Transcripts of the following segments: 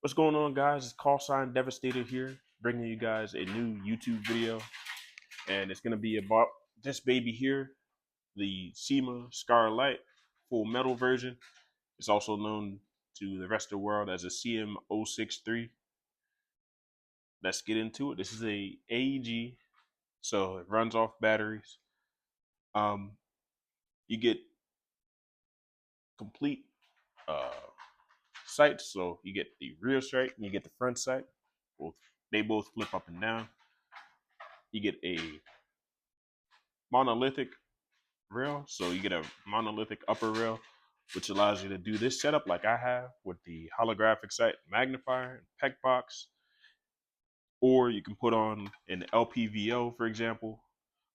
What's going on, guys? It's Call Sign Devastator here, bringing you guys a new YouTube video, and it's gonna be about this baby here, the CYMA Scarlet Full Metal version. It's also known to the rest of the world as a CM063. Let's get into it. This is a AEG, so it runs off batteries. Um, you get complete uh, sights, so you get the rear sight and you get the front sight. They both flip up and down. You get a monolithic rail. So you get a monolithic upper rail, which allows you to do this setup like I have with the holographic sight magnifier and PEC box. Or you can put on an LPVO, for example,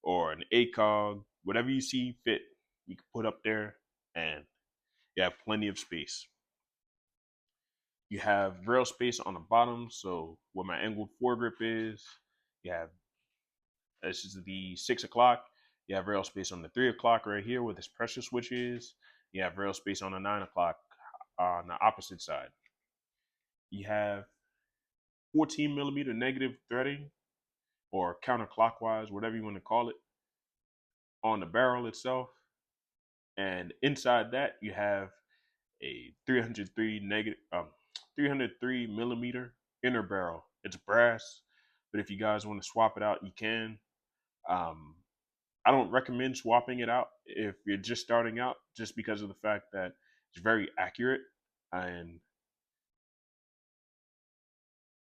or an ACOG, whatever you see fit, you can put up there and you have plenty of space. You have rail space on the bottom, so where my angled foregrip is, you have, this is the 6 o'clock. You have rail space on the 3 o'clock right here where this pressure switch is. You have rail space on the 9 o'clock on the opposite side. You have 14 millimeter negative threading or counterclockwise, whatever you want to call it, on the barrel itself. And inside that, you have a 303 millimeter inner barrel. It's brass, but if you guys want to swap it out, you can. Um, I don't recommend swapping it out if you're just starting out, just because of the fact that it's very accurate. And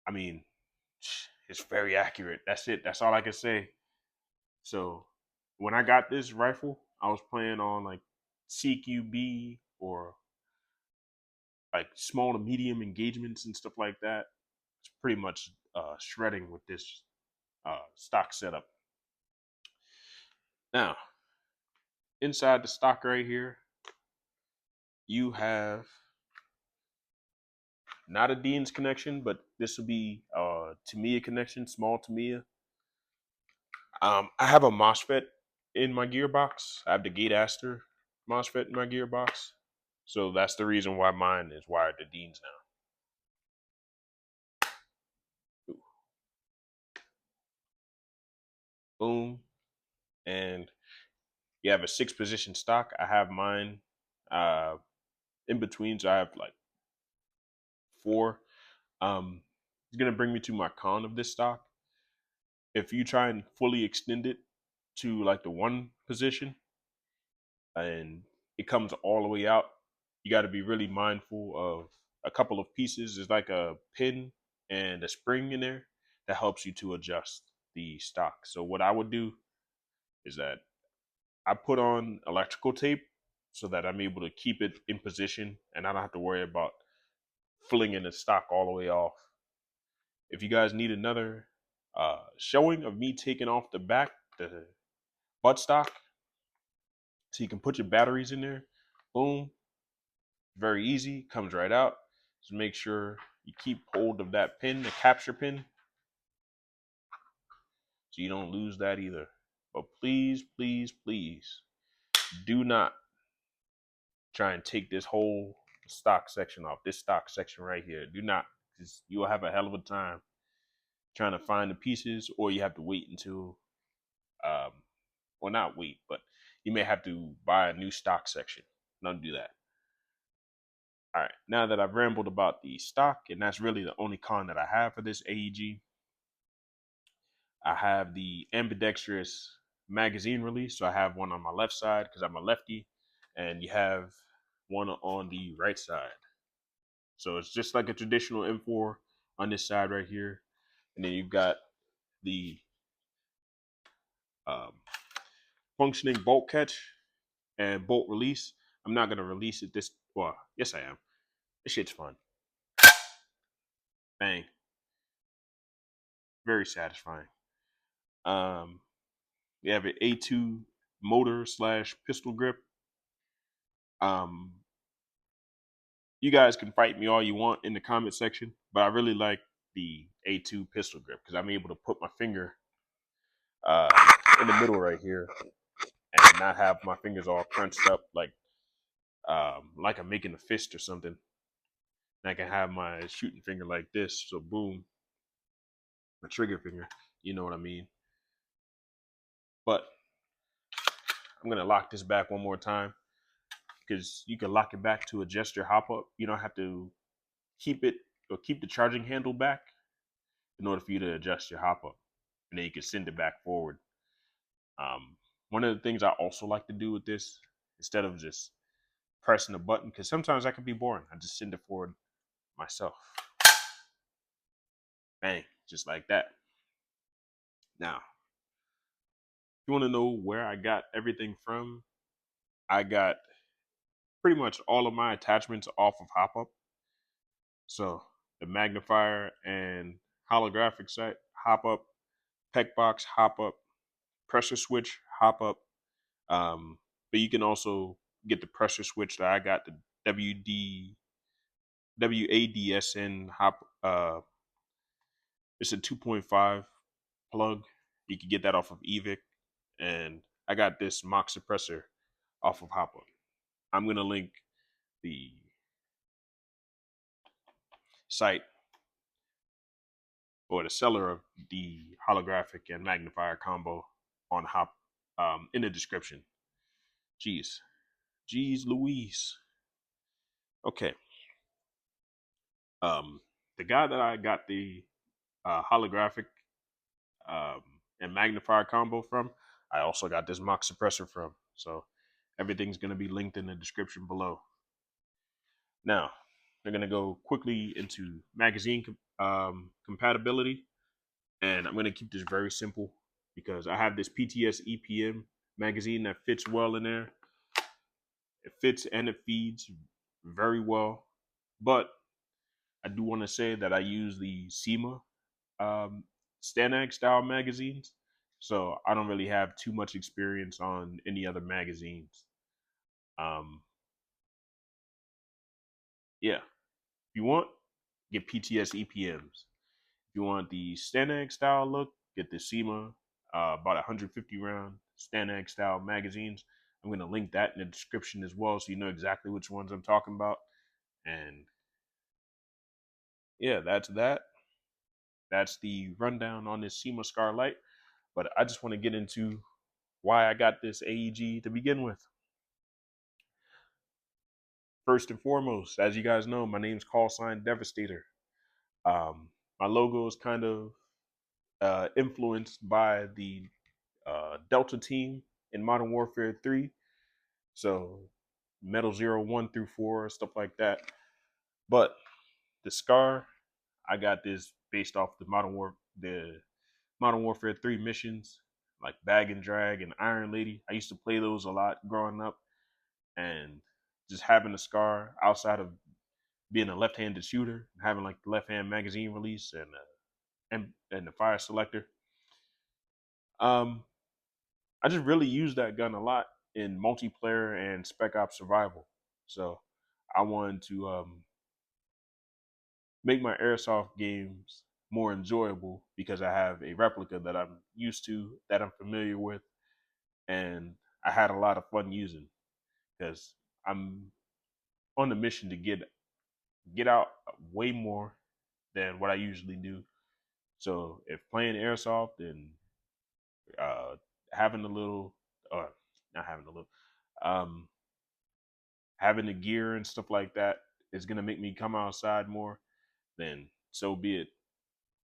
I mean, it's very accurate. That's it. That's all I can say. So when I got this rifle, I was playing on like CQB or like small to medium engagements and stuff like that. It's pretty much shredding with this stock setup. Now, inside the stock right here, you have not a Dean's connection, but this will be Tamiya connection, small Tamiya. I have a MOSFET in my gearbox. I have the Gate Aster MOSFET in my gearbox. So that's the reason why mine is wired to Dean's now. Ooh. Boom. And you have a 6-position stock. I have mine in between, so I have like 4. It's gonna bring me to my con of this stock. If you try and fully extend it to like the 1 position and it comes all the way out, you got to be really mindful of a couple of pieces. There's like a pin and a spring in there that helps you to adjust the stock. So what I would do is that I put on electrical tape so that I'm able to keep it in position and I don't have to worry about flinging the stock all the way off. If you guys need another showing of me taking off the back, the buttstock, so you can put your batteries in there, boom, very easy, comes right out. Just make sure you keep hold of that pin, the capture pin, so you don't lose that either. But please, please, please do not try and take this whole stock section off. This stock section right here. Do not, because you'll have a hell of a time trying to find the pieces, or you have to wait until, well, not wait, but you may have to buy a new stock section. Don't do that. All right, now that I've rambled about the stock, and that's really the only con that I have for this AEG, I have the ambidextrous magazine release. So I have one on my left side because I'm a lefty, and you have one on the right side. So it's just like a traditional M4 on this side right here. And then you've got the um, functioning bolt catch and bolt release. I'm not going to release it this, well, yes I am. This shit's fun. Bang. Very satisfying. You have an A2 motor / pistol grip. You guys can fight me all you want in the comment section, but I really like the A2 pistol grip because I'm able to put my finger uh, in the middle right here and not have my fingers all crunched up like I'm making a fist or something. And I can have my shooting finger like this. So boom, my trigger finger. You know what I mean? But I'm gonna lock this back one more time because you can lock it back to adjust your hop up. You don't have to keep it or keep the charging handle back in order for you to adjust your hop up, and then you can send it back forward. Um, One of the things I also like to do with this, instead of just pressing a button, because sometimes that can be boring, I just send it forward myself. Bang, just like that. Now, if you want to know where I got everything from, I got pretty much all of my attachments off of Hop Up. So the magnifier and holographic sight, Hop Up, PEC box, Hop Up, pressure switch, Hop Up. But you can also get the pressure switch that I got, the WADSN Hop. It's a 2.5 plug. You can get that off of Evic, and I got this Mox suppressor off of Hop Up. I'm gonna link the site or the seller of the holographic and magnifier combo on Hop in the description. Jeez, jeez, Louise. Okay. Um, the guy that I got the holographic um, and magnifier combo from, I also got this Mox suppressor from. So everything's gonna be linked in the description below. Now, we're gonna go quickly into magazine compatibility. And I'm going to keep this very simple because I have this PTS EPM magazine that fits well in there. It fits and it feeds very well. But I do want to say that I use the CYMA Stanag style magazines. So I don't really have too much experience on any other magazines. Um, yeah, if you want, get PTS EPMs. If you want the Stanag style look, get the CYMA, about 150 round Stanag style magazines. I'm going to link that in the description as well so you know exactly which ones I'm talking about. And yeah, that's that. That's the rundown on this CYMA Scar Light. But I just want to get into why I got this AEG to begin with. First and foremost, as you guys know, my name's call sign Devastator. Um, my logo is kind of influenced by the Delta team in Modern Warfare 3. So Metal Zero 1 through 4, stuff like that. But the Scar, I got this based off the Modern Warfare 3 missions, like Bag and Drag and Iron Lady. I used to play those a lot growing up, and just having a Scar outside of being a left-handed shooter, having like the left-hand magazine release and the fire selector. Um, I just really use that gun a lot in multiplayer and Spec Ops Survival. So I wanted to make my airsoft games more enjoyable because I have a replica that I'm used to, that I'm familiar with, and I had a lot of fun using because I'm on the mission to get out way more than what I usually do. So if playing airsoft and uh, having a little, or not having a little, um, having the gear and stuff like that is gonna make me come outside more, then so be it.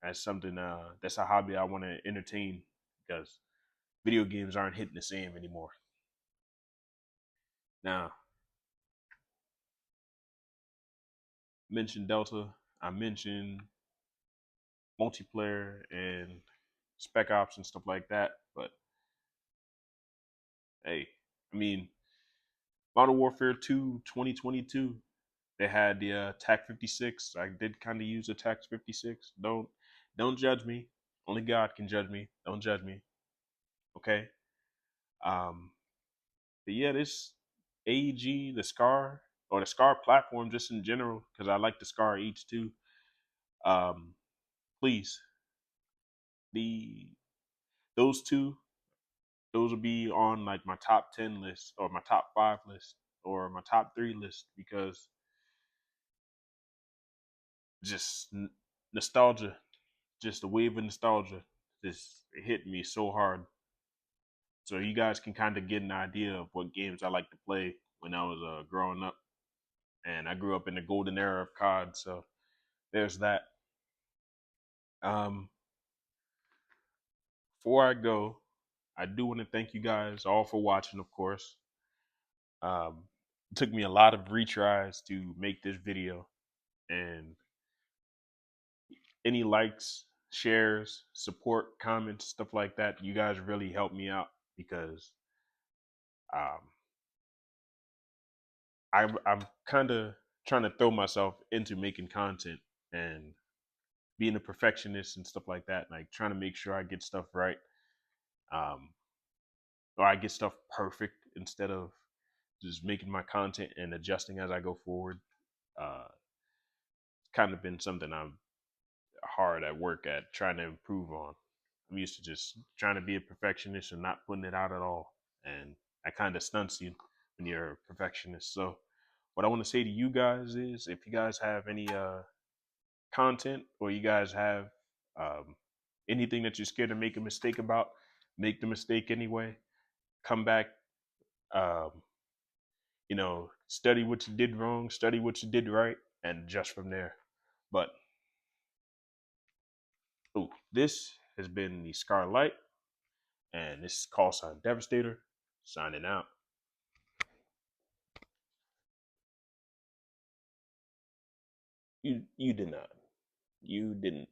That's something that's a hobby I want to entertain because video games aren't hitting the same anymore. Now, I mentioned Delta, I mentioned multiplayer and Spec Ops and stuff like that, but hey, I mean, Modern Warfare 2 2022, they had the TAC 56. I did kind of use the TAC 56. Don't judge me. Only God can judge me. Don't judge me. Okay. Um, but yeah, this AEG, the Scar, or the Scar platform just in general, because I like the Scar H too. Um, please, the those two, those will be on like my top 10 list or my top 5 list or my top 3 list because just nostalgia, just a wave of nostalgia, just hit me so hard. So you guys can kind of get an idea of what games I like to play when I was growing up. And I grew up in the golden era of COD, so there's that. Um, Before I go, I do want to thank you guys all for watching, of course. It took me a lot of retries to make this video, and any likes, shares, support, comments, stuff like that, you guys really help me out because um, I'm kind of trying to throw myself into making content and being a perfectionist and stuff like that, like trying to make sure I get stuff right, um, or I get stuff perfect instead of just making my content and adjusting as I go forward. It's kind of been something I'm hard at work at trying to improve on. I'm used to just trying to be a perfectionist and not putting it out at all, and that kind of stunts you when you're a perfectionist. So, what I want to say to you guys is, if you guys have any content or you guys have um, anything that you're scared to make a mistake about, make the mistake anyway. Come back, um, study what you did wrong, study what you did right, and adjust from there. But this has been the Scarlight, and this is Call Sign Devastator signing out. You did not. You didn't.